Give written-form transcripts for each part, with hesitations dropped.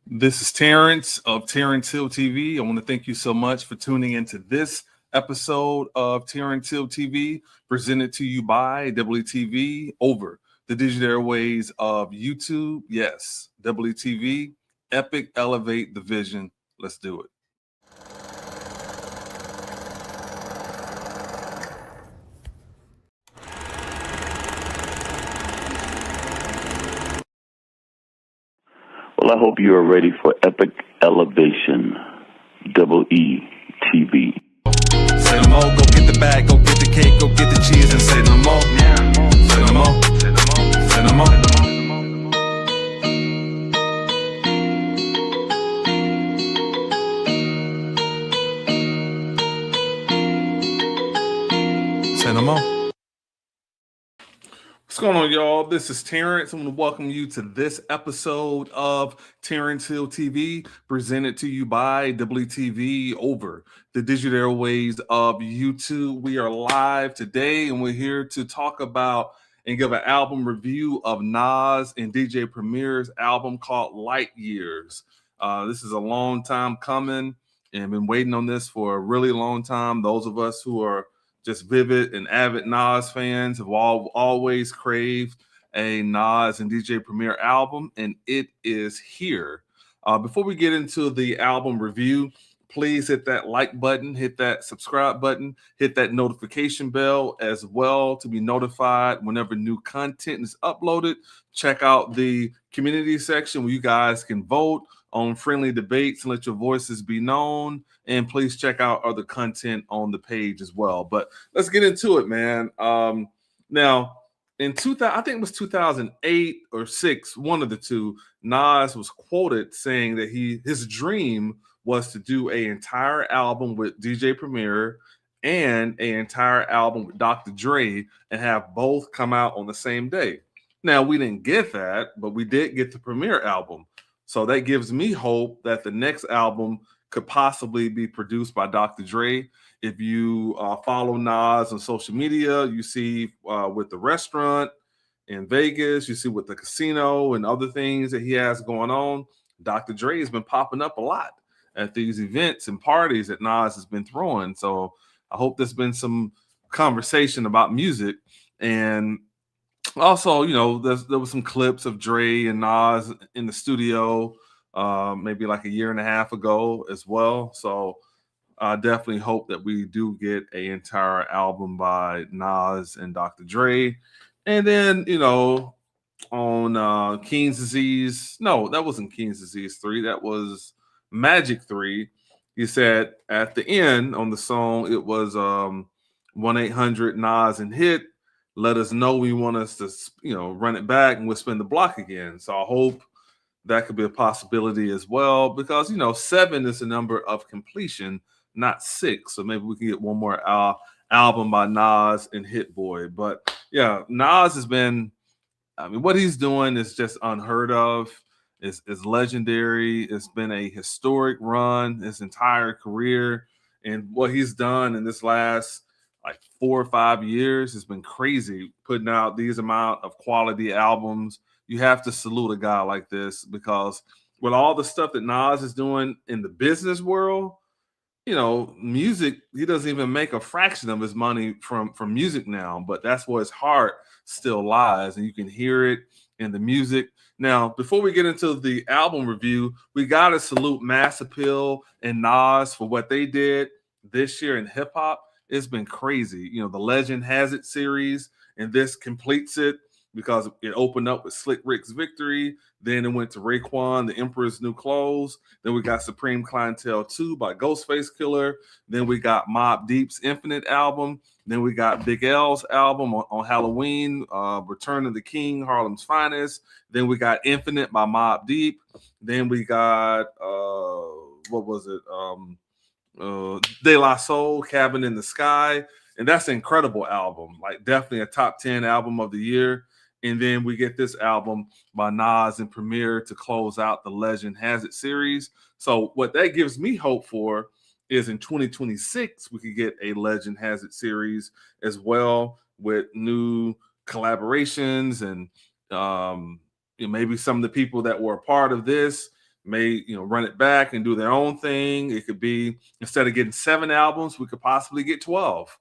This is Terrance of Terrance Hill TV. I want to thank you so much for tuning into this episode of Terrance Hill TV, presented to you by WeTV over the digital airways of YouTube. Yes, WeTV, epic, elevate the vision. Let's do it. Well, I hope you are ready for epic elevation. WeTV. Say no more, go get the bag, go get the cake, go get the cheese, and say no more. Say no more, say no more, say no more. Say no more. What's going on, y'all? This is Terrance. I want to welcome you to this episode of Terrance Hill TV, presented to you by WeTV over the digital airways of YouTube. We are live today, and we're here to talk about and give an album review of Nas and DJ Premier's album called Light Years. This is a long time coming, and been waiting on this for a really long time. Those of us who are just vivid and avid Nas fans have always craved a Nas and DJ Premier album, and it is here. Before we get into the album review, please hit that like button, hit that subscribe button, hit that notification bell as well to be notified whenever new content is uploaded. Check out the community section where you guys can vote on friendly debates and let your voices be known. And please check out other content on the page as well. But let's get into it, man. Now, in 2000, I think it was 2008 or 6, one of the two, Nas was quoted saying that his dream was to do an entire album with DJ Premier and an entire album with Dr. Dre and have both come out on the same day. Now, we didn't get that, but we did get the Premier album. So that gives me hope that the next album could possibly be produced by Dr. Dre. If you follow Nas on social media, you see with the restaurant in Vegas, you see with the casino and other things that he has going on, Dr. Dre has been popping up a lot at these events and parties that Nas has been throwing. So I hope there's been some conversation about music. And also, you know, there was some clips of Dre and Nas in the studio maybe like a year and a half ago as well. So I definitely hope that we do get an entire album by Nas and Dr. Dre. And then, you know, on King's Disease, no, that wasn't King's Disease 3. That was Magic 3. He said at the end on the song, it was 1-800 Nas and Hit. Let us know we want us to, you know, run it back and we'll spin the block again. So I hope that could be a possibility as well, because, you know, 7 is the number of completion, not 6. So maybe we can get one more album by Nas and Hit Boy. But yeah, Nas has been, I mean, what he's doing is just unheard of. It's legendary. It's been a historic run his entire career. And what he's done in this last like 4 or 5 years has been crazy, putting out these amount of quality albums. You have to salute a guy like this, because with all the stuff that Nas is doing in the business world, you know, music, he doesn't even make a fraction of his money from music now, but that's where his heart still lies, and you can hear it in the music. Now, before we get into the album review, we got to salute Mass Appeal and Nas for what they did this year in hip hop. It's been crazy. You know, the Legend Has It series, and this completes it because it opened up with Slick Rick's Victory. Then it went to Raekwon, The Emperor's New Clothes. Then we got Supreme Clientele 2 by Ghostface Killer. Then we got Mobb Deep's Infinite album. Then we got Big L's album on Halloween, Return of the King, Harlem's Finest. Then we got Infinite by Mobb Deep. Then we got, what was it? De La Soul, Cabin in the Sky. And that's an incredible album, like definitely a top 10 album of the year. And then we get this album by Nas and Premier to close out the Legend Has It series. So what that gives me hope for is in 2026, we could get a Legend Has It series as well, with new collaborations and maybe some of the people that were a part of this may, run it back and do their own thing. It could be, instead of getting 7 albums, we could possibly get 12.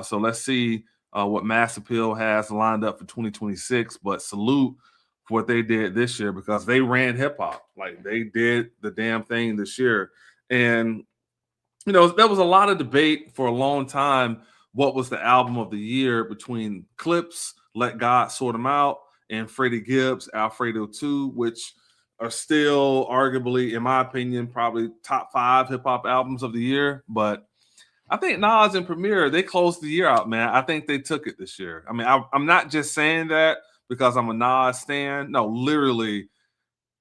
So let's see what Mass Appeal has lined up for 2026. But salute for what they did this year, because they ran hip hop. Like, they did the damn thing this year. And there was a lot of debate for a long time. What was the album of the year between Clips, Let God Sort 'Em Out, and Freddie Gibbs, Alfredo 2, which are still arguably, in my opinion, probably top 5 hip hop albums of the year. But I think Nas and Premier, they closed the year out, man. I think they took it this year. I mean, I'm not just saying that because I'm a Nas stan. No, literally,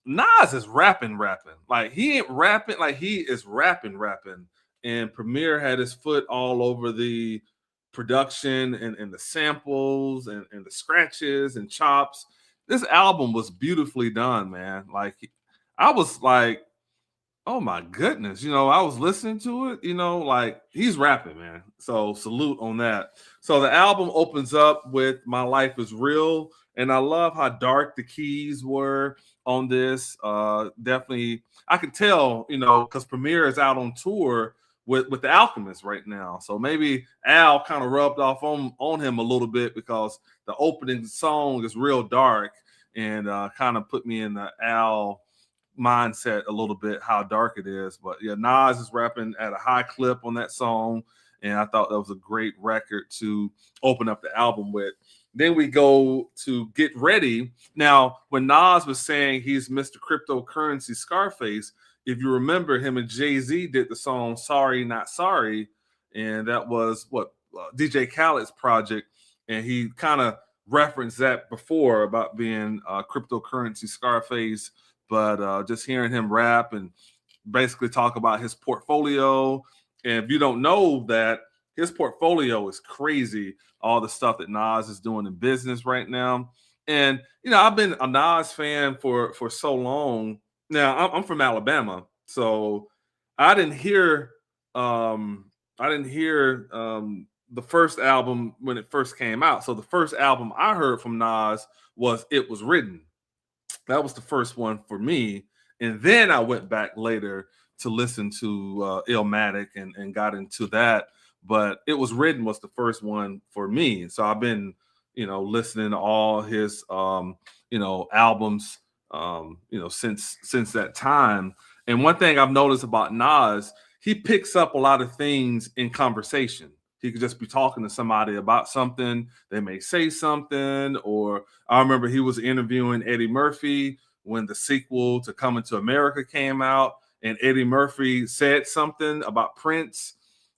Nas is rapping. Like, he ain't rapping, like, he is rapping. And Premier had his foot all over the production and the samples and the scratches and chops. This album was beautifully done, man. Like, I was like, oh my goodness, I was listening to it, like, he's rapping, man. So salute on that. So the album opens up with My Life Is Real, and I love how dark the keys were on this. Definitely, I could tell, because Premier is out on tour with the Alchemist right now. So maybe Al kind of rubbed off on him a little bit, because the opening song is real dark, and kind of put me in the Al mindset a little bit, how dark it is. But yeah, Nas is rapping at a high clip on that song, and I thought that was a great record to open up the album with. Then we go to Get Ready. Now, when Nas was saying he's Mr. Cryptocurrency Scarface, if you remember, him and Jay-Z did the song Sorry Not Sorry, and that was what DJ Khaled's project, and he kind of referenced that before about being Cryptocurrency Scarface. But just hearing him rap and basically talk about his portfolio. And if you don't know that, his portfolio is crazy, all the stuff that Nas is doing in business right now. And, I've been a Nas fan for so long. Now, I'm from Alabama, so I didn't hear the first album when it first came out. So the first album I heard from Nas was It Was Written. That was the first one for me. And then I went back later to listen to Illmatic and got into that. But It Was Written was the first one for me. So I've been, listening to all his, albums, since that time. And one thing I've noticed about Nas, he picks up a lot of things in conversation. He could just be talking to somebody about something. They may say something. Or I remember he was interviewing Eddie Murphy when the sequel to Coming to America came out, and Eddie Murphy said something about Prince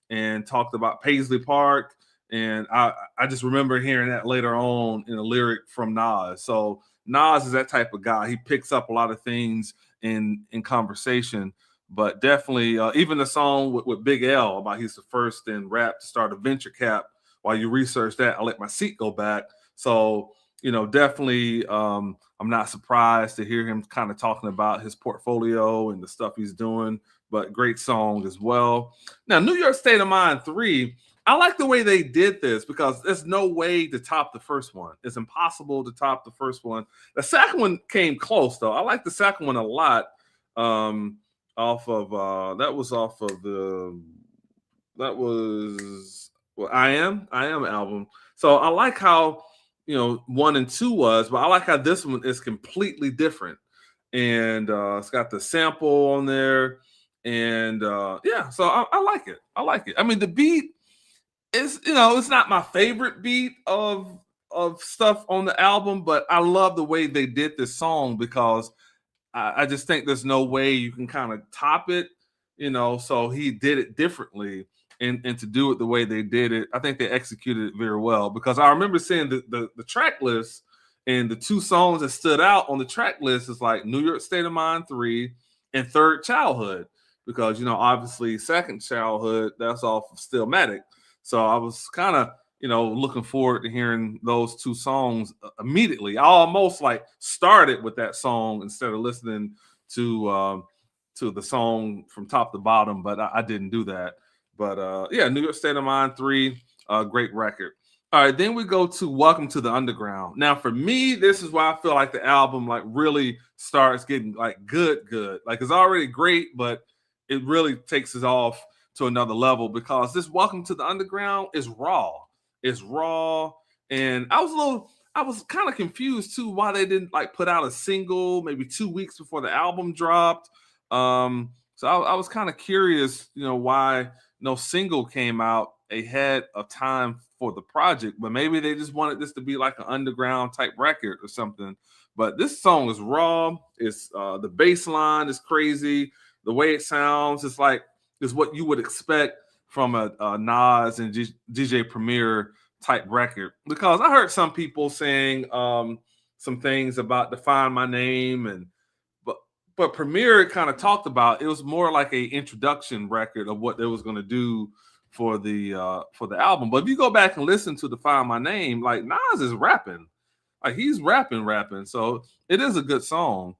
and talked about Paisley Park. And I just remember hearing that later on in a lyric from Nas. So Nas is that type of guy. He picks up a lot of things in conversation. But definitely, even the song with Big L about he's the first in rap to start a venture cap. While you research that, I let my seat go back. So, definitely, I'm not surprised to hear him kind of talking about his portfolio and the stuff he's doing. But great song as well. Now, New York State of Mind 3, I like the way they did this, because there's no way to top the first one. It's impossible to top the first one. The second one came close, though. I like the second one a lot. Off of I Am album. So I like how 1 and 2 was, but I like how this one is completely different. And it's got the sample on there, and yeah, so I like it. I mean, the beat is, it's not my favorite beat of stuff on the album, but I love the way they did this song, because I just think there's no way you can kind of top it, so he did it differently. And to do it the way they did it, I think they executed it very well, because I remember seeing the track list, and the 2 songs that stood out on the track list is like New York State of Mind 3 and Third Childhood, because, obviously Second Childhood, that's off of Stillmatic. So I was kind of, looking forward to hearing those 2 songs immediately. I almost like started with that song instead of listening to the song from top to bottom, but I didn't do that. But yeah, New York State of Mind 3, great record. All right, then we go to Welcome to the Underground. Now, for me, this is why I feel like the album like really starts getting like good. Like it's already great, but it really takes it off to another level because this Welcome to the Underground is raw. It's raw, and I was kind of confused too why they didn't like put out a single maybe 2 weeks before the album dropped. So I was kind of curious, why no single came out ahead of time for the project, but maybe they just wanted this to be like an underground type record or something. But this song is raw. It's the bass line is crazy. The way it sounds is what you would expect from a Nas and DJ Premier type record. Because I heard some people saying some things about Define My Name but Premier kind of talked about it was more like a introduction record of what they was going to do for the album. But if you go back and listen to Define My Name, like Nas is rapping, like he's rapping. So it is a good song.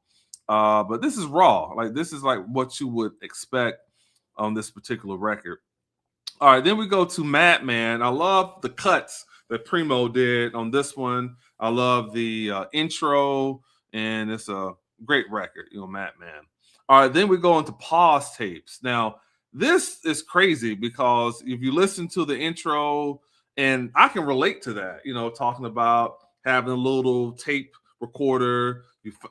But this is raw. Like this is like what you would expect on this particular record. All right, then we go to Madman. I love the cuts that Primo did on this one. I love the intro, and it's a great record, Madman. All right, then we go into Pause Tapes. Now, this is crazy because if you listen to the intro, and I can relate to that, talking about having a little tape recorder,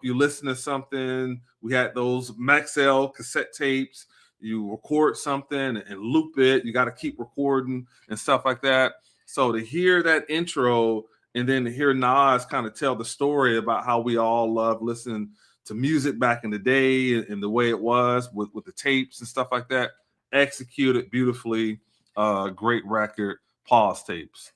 you listen to something. We had those Maxell cassette tapes. You record something and loop it. You got to keep recording and stuff like that. So to hear that intro and then to hear Nas kind of tell the story about how we all love listening to music back in the day and the way it was with the tapes and stuff like that, executed beautifully. Great record. Pause Tapes.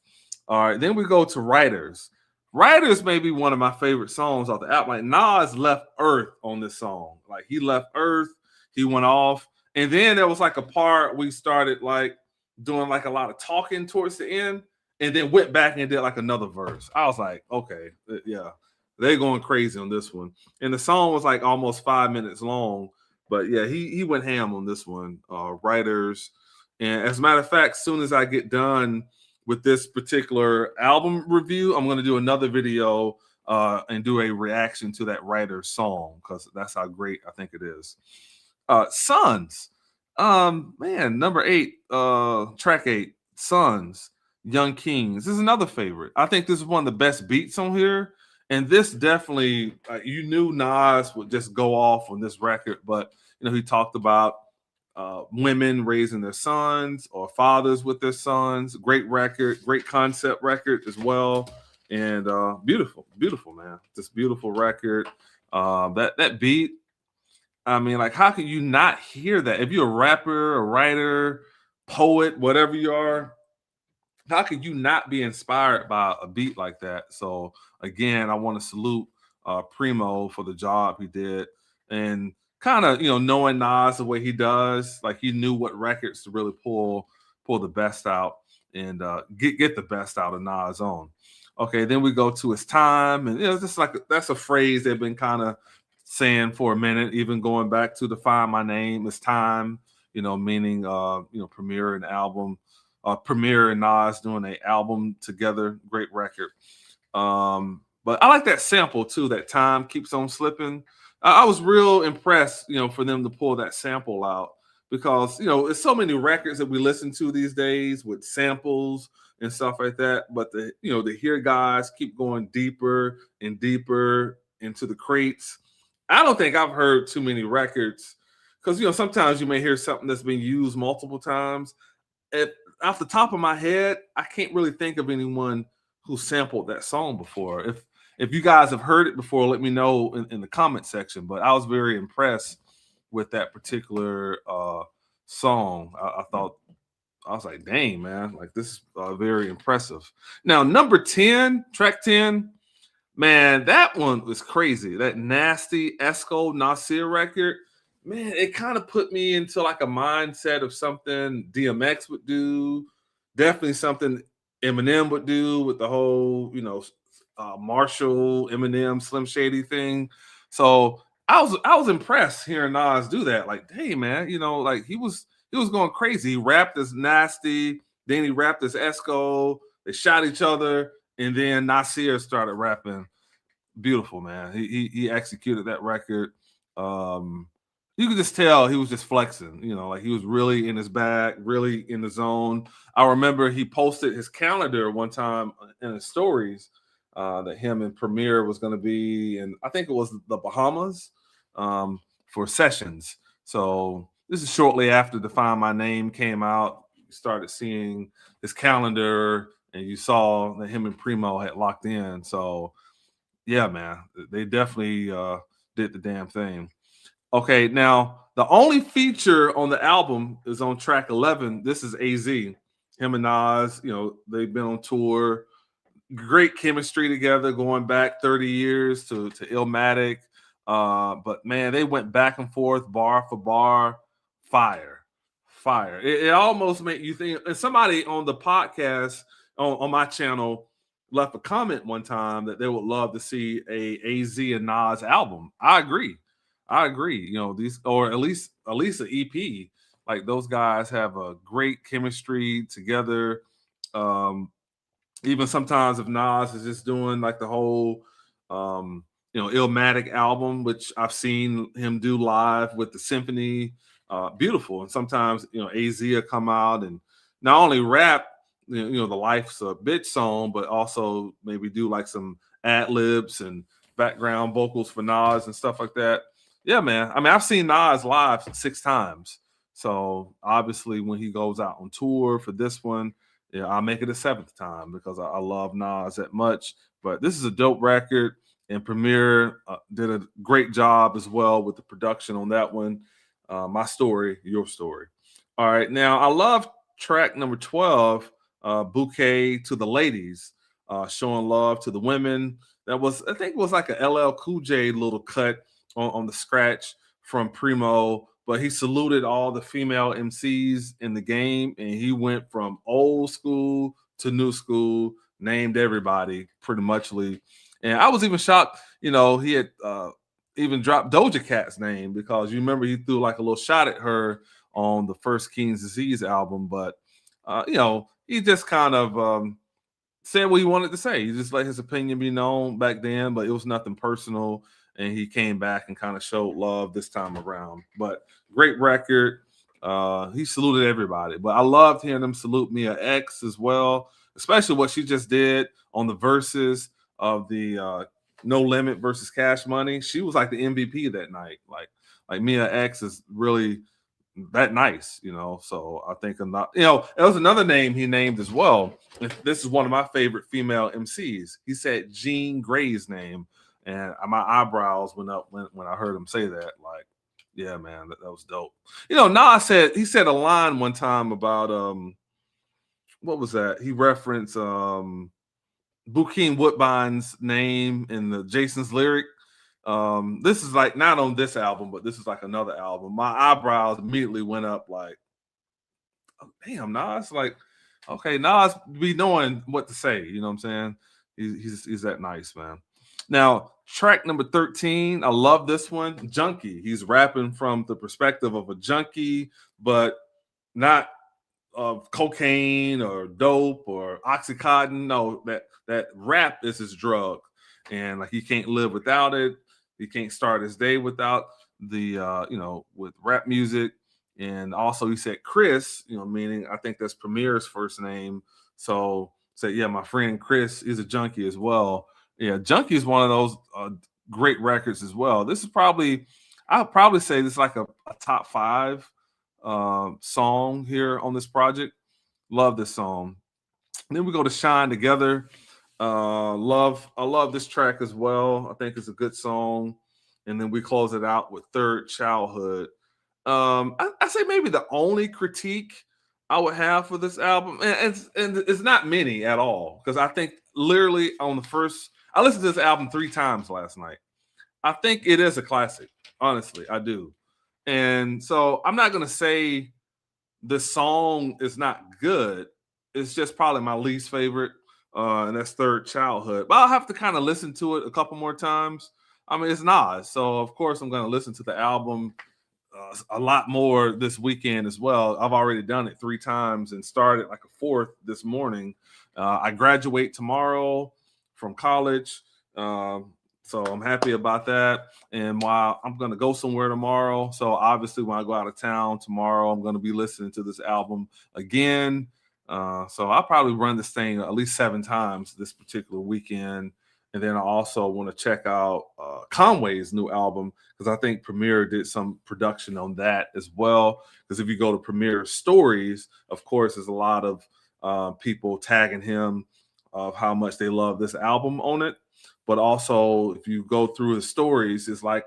All right, then we go to Writers. Writers may be one of my favorite songs off the album. Like Nas left Earth on this song. Like he left Earth, he went off. And then there was like a part we started like doing like a lot of talking towards the end, and then went back and did like another verse. I was like, okay, yeah, they're going crazy on this one. And the song was like almost 5 minutes long, but yeah, he went ham on this one. Writers, and as a matter of fact, as soon as I get done with this particular album review, I'm going to do another video and do a reaction to that Writers song because that's how great I think it is. Sons. Man, number 8, track 8, Sons, Young Kings. This is another favorite. I think this is one of the best beats on here. And this definitely, you knew Nas would just go off on this record, but he talked about women raising their sons or fathers with their sons. Great record, great concept record as well. And beautiful, man. Just beautiful record. That beat, I mean, like, how can you not hear that? If you're a rapper, a writer, poet, whatever you are, how could you not be inspired by a beat like that? So, again, I want to salute Primo for the job he did. And kind of, knowing Nas the way he does, like he knew what records to really pull the best out and get the best out of Nas on. Okay, then we go to It's Time. And, just like that's a phrase they've been kind of saying for a minute, even going back to Define My Name. It's time, meaning Premier and album, Premier and Nas doing an album together. Great record. But I like that sample too. That Time Keeps On Slipping. I was real impressed, for them to pull that sample out because there's so many records that we listen to these days with samples and stuff like that. But to hear guys keep going deeper and deeper into the crates. I don't think I've heard too many records because sometimes you may hear something that's been used multiple times. Off the top of my head, I can't really think of anyone who sampled that song before. If you guys have heard it before, let me know in the comment section. But I was very impressed with that particular song. I was like, dang, man, like this is very impressive. Now, number 10, track 10. Man, that one was crazy. That Nasty Esco Nasir record, man, it kind of put me into like a mindset of something DMX would do. Definitely something Eminem would do with the whole, Marshall, Eminem, Slim Shady thing. So I was impressed hearing Nas do that. Like, hey, man, like he was going crazy. He rapped as Nasty, then he rapped as Esco. They shot each other, and then Nasir started rapping. Beautiful, man. He executed that record. You could just tell he was just flexing, like he was really in his bag, really in the zone. I remember he posted his calendar one time in his stories that him and Premier was going to be in, I think it was the Bahamas for sessions. So this is shortly after Define My Name came out. You started seeing his calendar and you saw that him and Primo had locked in. So yeah, man, they definitely did the damn thing. Okay, now the only feature on the album is on track 11. This is AZ. Him and Nas, they've been on tour. Great chemistry together going back 30 years to Illmatic. But man, they went back and forth, bar for bar, fire. It almost made you think. And somebody on the podcast on my channel left a comment one time that they would love to see a AZ and Nas album. I agree. These, or at least an EP. Like those guys have a great chemistry together. Even sometimes if Nas is just doing like the whole Illmatic album, which I've seen him do live with the symphony, beautiful. And sometimes AZ will come out and not only rap the Life's a Bitch song, but also maybe do like some ad libs and background vocals for Nas and stuff like that. Yeah, man. I mean, I've seen Nas live 6 times. So obviously when he goes out on tour for this one, yeah, I'll make it a 7th time because I love Nas that much. But this is a dope record, and Premier did a great job as well with the production on that one. My Story, Your Story. All right, now I love track number 12, Bouquet to the Ladies, showing love to the women. That was, I think it was like a LL Cool J little cut on the scratch from Primo, but he saluted all the female MCs in the game, and he went from old school to new school, named everybody pretty muchly. And I was even shocked, he had even dropped Doja Cat's name because you remember he threw like a little shot at her on the first King's Disease album, but he just kind of said what he wanted to say. He just let his opinion be known back then, but it was nothing personal. And he came back and kind of showed love this time around. But great record. He saluted everybody. But I loved hearing him salute Mia X as well, especially what she just did on the verses of the No Limit versus Cash Money. She was like the MVP that night. Like Mia X is really that nice, So I think it was another name he named as well. This is one of my favorite female MCs. He said Jean Grey's name. And my eyebrows went up when I heard him say that. Like, yeah, man, that was dope. Nas he said a line one time about what was that? He referenced Bokeem Woodbine's name in the Jason's lyric. This is like not on this album, but this is like another album. My eyebrows immediately went up like, oh, damn, Nas. Like, okay, Nas be knowing what to say. You know what I'm saying? He's that nice, man. Now, track number 13, I love this one, Junkie. He's rapping from the perspective of a junkie, but not of cocaine or dope or Oxycontin. No, that rap is his drug. And like he can't live without it. He can't start his day without the with rap music. And also he said Chris, meaning I think that's Premier's first name. So said, yeah, my friend Chris is a junkie as well. Yeah, Junkie is one of those great records as well. This is I'll probably say this is like a top 5 song here on this project. Love this song. And then we go to Shine Together. I love this track as well. I think it's a good song. And then we close it out with Third Childhood. I say maybe the only critique I would have for this album, and it's not many at all, because I think literally on the first, I listened to this album 3 times last night. I think it is a classic. Honestly, I do. And so I'm not going to say the song is not good. It's just probably my least favorite, and that's Third Childhood. But I'll have to kind of listen to it a couple more times. I mean, it's Nas, so of course I'm going to listen to the album a lot more this weekend as well. I've already done it 3 times and started like a 4th this morning. I graduate tomorrow from college. So I'm happy about that. And while I'm going to go somewhere tomorrow, so obviously when I go out of town tomorrow, I'm going to be listening to this album again. So I'll probably run this thing at least 7 times this particular weekend. And then I also want to check out Conway's new album, because I think Premier did some production on that as well. Because if you go to Premier stories, of course, there's a lot of people tagging him of how much they love this album on it. But also, if you go through his stories, it's like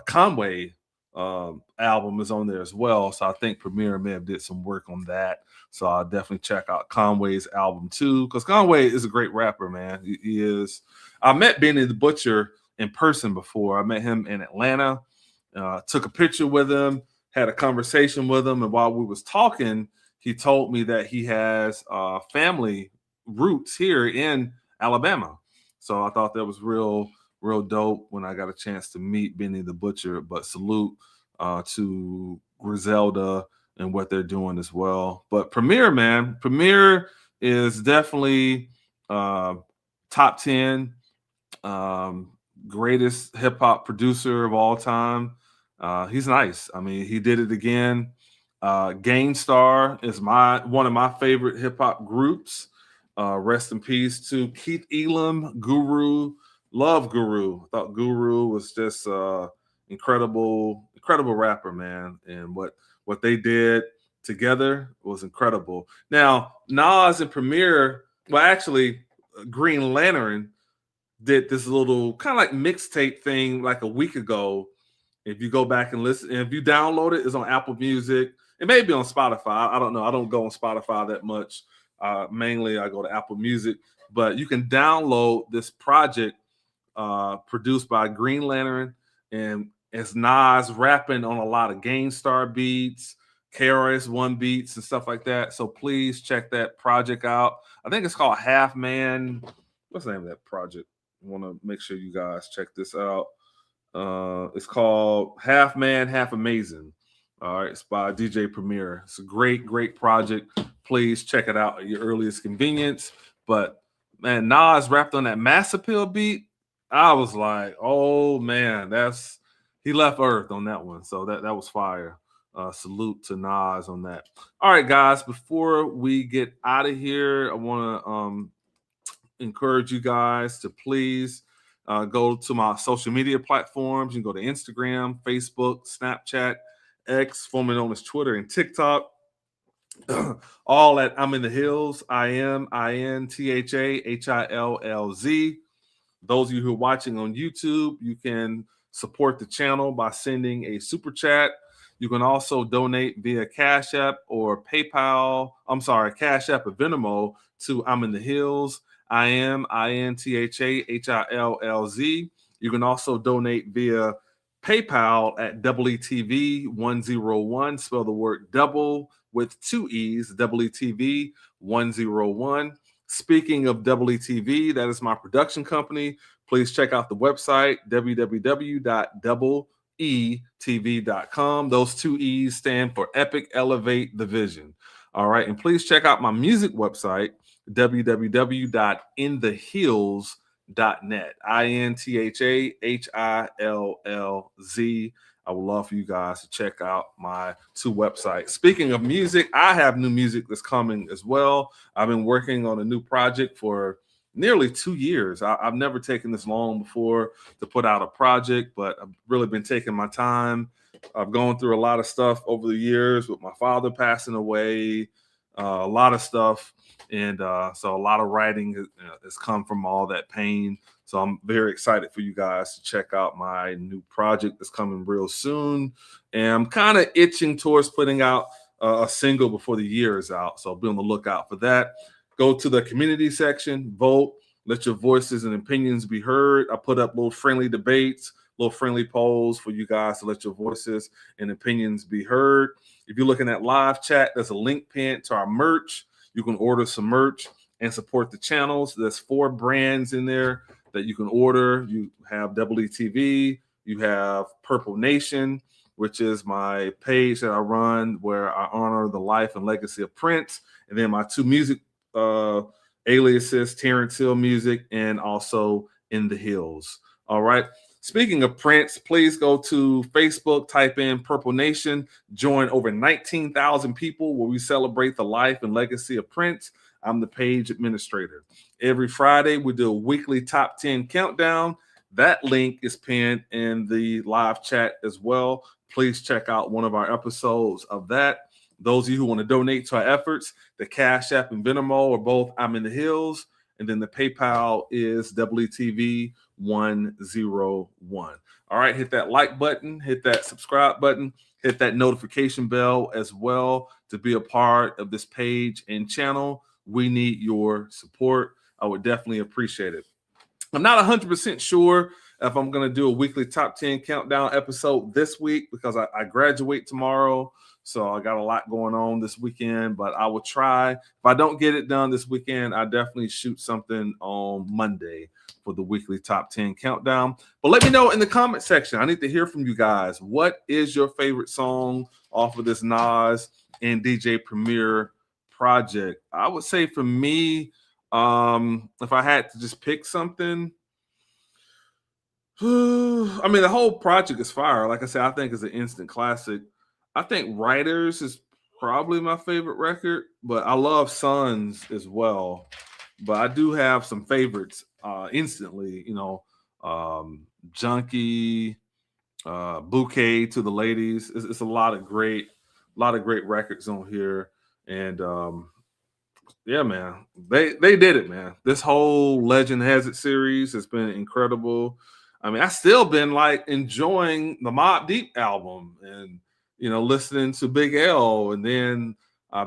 Conway album is on there as well. So I think Premier may have did some work on that. So I'll definitely check out Conway's album too, because Conway is a great rapper, man. He is. I met Benny the Butcher in person before. I met him in Atlanta, took a picture with him, had a conversation with him. And while we was talking, he told me that he has family roots here in Alabama. So I thought that was real dope when I got a chance to meet Benny the Butcher. But salute to Griselda and what they're doing as well. But Premier, man, Premier is definitely top 10 greatest hip hop producer of all time. He's nice. I mean, he did it again. Gangstar is one of my favorite hip hop groups. Rest in peace to Keith Elam, Guru. Love Guru. I thought Guru was just incredible rapper, man. And what they did together was incredible. Now, Nas and Premier, well, actually, Green Lantern did this little kind of like mixtape thing like a week ago. If you go back and listen, and if you download it, it's on Apple Music. It may be on Spotify. I don't know. I don't go on Spotify that much. Mainly, I go to Apple Music. But you can download this project produced by Green Lantern, and it's Nas rapping on a lot of Gangstar beats, KRS-One beats, and stuff like that. So please check that project out. I think it's called Half Man. What's the name of that project? I want to make sure you guys check this out. It's called Half Man, Half Amazing. All right, it's by DJ Premier. It's a great project. Please check it out at your earliest convenience. But man, Nas rapped on that Mass Appeal beat. I was like, oh man, he left Earth on that one. So that was fire. Salute to Nas on that. All right, guys, before we get out of here, I want to encourage you guys to please go to my social media platforms. You can go to Instagram, Facebook, Snapchat, X, formerly known as Twitter, and TikTok. All at I'm in the Hills. IMINTHAHILLZ. Those of you who are watching on YouTube, you can support the channel by sending a super chat. You can also donate via Cash App or PayPal. Cash App or Venmo to I'm in the Hills. IMINTHAHILLZ. You can also donate via PayPal at DoubleETV101. Spell the word double with 2 E's, DoubleETV101. Speaking of DoubleETV, that is my production company. Please check out the website, www.doubleetv.com. Those 2 E's stand for Epic Elevate the Vision. All right. And please check out my music website, www.inthehills.net. INTHAHILLZ. I would love for you guys to check out my 2 websites. Speaking of music, I have new music that's coming as well. I've been working on a new project for nearly 2 years. I've never taken this long before to put out a project, but I've really been taking my time. I've gone through a lot of stuff over the years with my father passing away, a lot of stuff. And so a lot of writing has come from all that pain. So I'm very excited for you guys to check out my new project that's coming real soon. And I'm kind of itching towards putting out a single before the year is out. So be on the lookout for that. Go to the community section, vote, let your voices and opinions be heard. I put up little friendly debates, little friendly polls for you guys to let your voices and opinions be heard. If you're looking at live chat, there's a link pinned to our merch. You can order some merch and support the channels. There's 4 brands in there that you can order. You have WeTV, you have Purple Nation, which is my page that I run where I honor the life and legacy of Prince, and then my two music aliases, Terrance Hill Music and also In the Hills. All right. Speaking of Prince, please go to Facebook, type in Purple Nation, join over 19,000 people where we celebrate the life and legacy of Prince. I'm the page administrator. Every Friday, we do a weekly top 10 countdown. That link is pinned in the live chat as well. Please check out one of our episodes of that. Those of you who want to donate to our efforts, the Cash App and Venmo are both I'm in the Hills. And then the PayPal is DoubleETV101. All right, hit that like button, hit that subscribe button, hit that notification bell as well to be a part of this page and channel. We need your support. I would definitely appreciate it. I'm not 100% sure if I'm going to do a weekly top 10 countdown episode this week because I graduate tomorrow. So I got a lot going on this weekend, but I will try. If I don't get it done this weekend, I definitely shoot something on Monday for the weekly top 10 countdown. But let me know in the comment section. I need to hear from you guys. What is your favorite song off of this Nas and DJ Premier project? I would say for me, if I had to just pick something, I mean, the whole project is fire. Like I said, I think it's an instant classic. I think Writers is probably my favorite record, but I love Sons as well. But I do have some favorites instantly, you know, Junkie, Bouquet to the Ladies. It's a lot of great records on here. And yeah, man, they did it, man. This whole Legend Has It series has been incredible. I mean, I still been like enjoying the Mobb Deep album and, you know, listening to Big L. And then I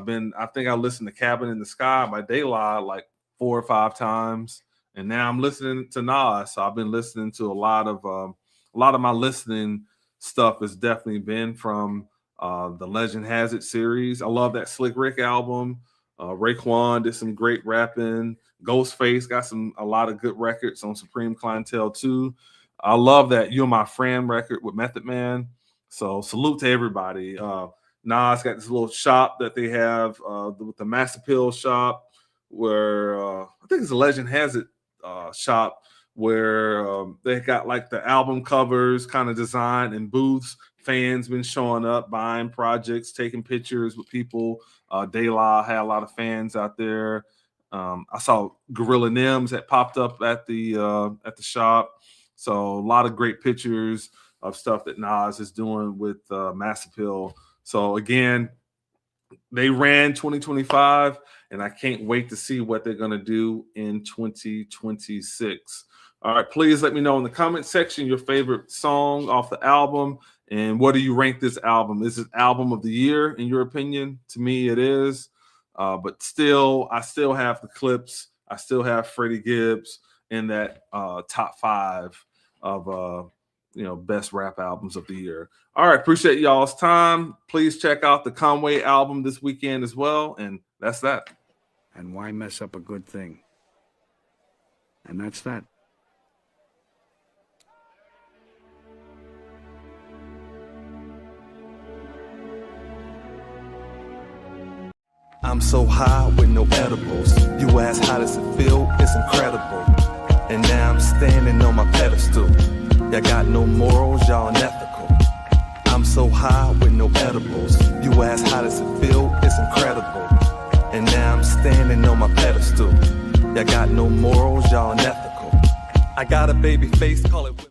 think I listened to Cabin in the Sky by Daylight like 4 or 5 times. And now I'm listening to Nas. So I've been listening to a lot of my listening stuff has definitely been from the Legend Has It series. I love that Slick Rick album. Raekwon did some great rapping. Ghostface got a lot of good records on Supreme Clientele too. I love that You're My Friend record with Method Man. So salute to everybody. Nas got this little shop that they have with the Mass Appeal shop where I think it's a Legend Has It shop where they got like the album covers kind of designed in booths. Fans been showing up, buying projects, taking pictures with people. De La had a lot of fans out there. I saw Gorilla Nims that popped up at the shop. So a lot of great pictures of stuff that Nas is doing with Mass Appeal. So again, they ran 2025, and I can't wait to see what they're going to do in 2026. All right, please let me know in the comment section your favorite song off the album, and what do you rank this album? Is it album of the year in your opinion? To me, it is. But still, I still have the Clips. I still have Freddie Gibbs in that top 5 of best rap albums of the year. All right, appreciate y'all's time. Please check out the Conway album this weekend as well, and that's that. And why mess up a good thing? And that's that. I'm so high with no edibles. You ask how does it feel? It's incredible. And now I'm standing on my pedestal. Y'all got no morals, y'all unethical. I'm so high with no edibles. You ask how does it feel? It's incredible. And now I'm standing on my pedestal. Y'all got no morals, y'all unethical. I got a baby face, call it